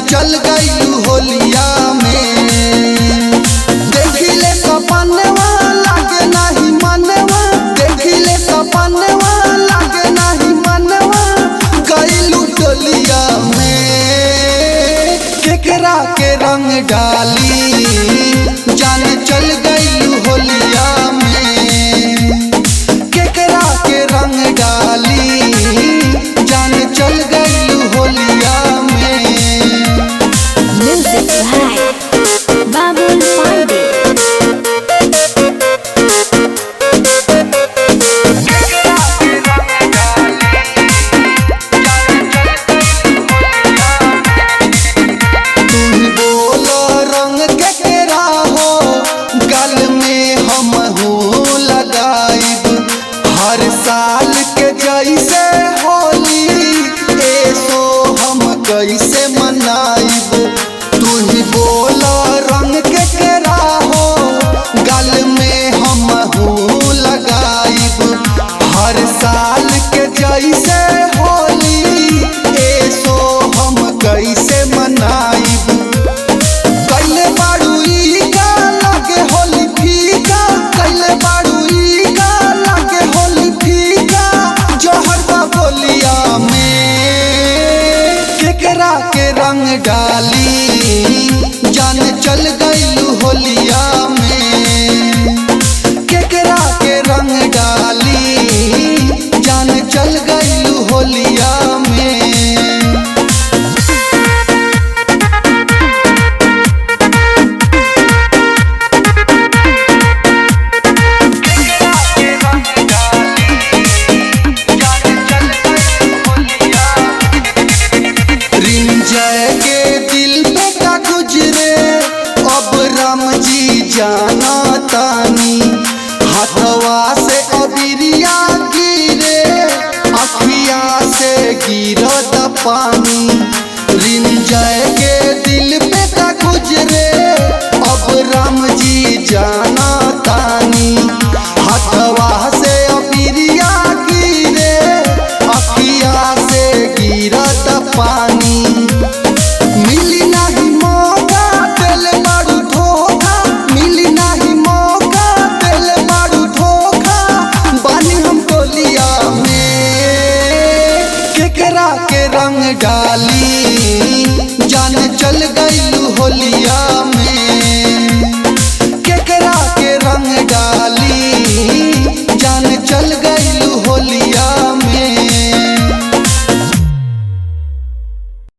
चल गई होलिया में। देखिले सपनवा लागे नहीं मनवा, देखिले सपनवा लागे नहीं मनवा, गईलू टोलिया में। केकरा के रंग डाली जान चल गई होलिया में। केकरा के रंग डाली जान चल गई होलिया में। Music by Babul Pandey. हर साल के जैसे होली ऐसो हम कैसे मनाइब। तू ही बोल रंग के केरा हो गल में हम लगाइब। हर साल के जैसे होली ऐसो हम कैसे मनाइब। कैले बाड़ू ई का लागे होली फीका, कैले बाड़ू ई का लागे होली फीका, जोहर बा बोलिया में। केकरा के रंग डाली जान चल गई होलिया में। केकरा के रंग डाली जान चल गई होलिया में। रिंजय के दिल पे का गुजरे अब राम जी जाना तानी। हथवा से अबिरिया गिरे अखिया से गिरत पानी। रिंजय के दिल पे का गुजरे अब राम जी जाना तानी। हथवा से अबिरिया गिरे अखिया से गिरत पानी। मिली नहीं मौका दिल बारू धोखा, मिली नहीं मौका दिल बारू धोखा, बानी हम टोलिया में। केकरा के रंग डाली जान चल गई होलिया में।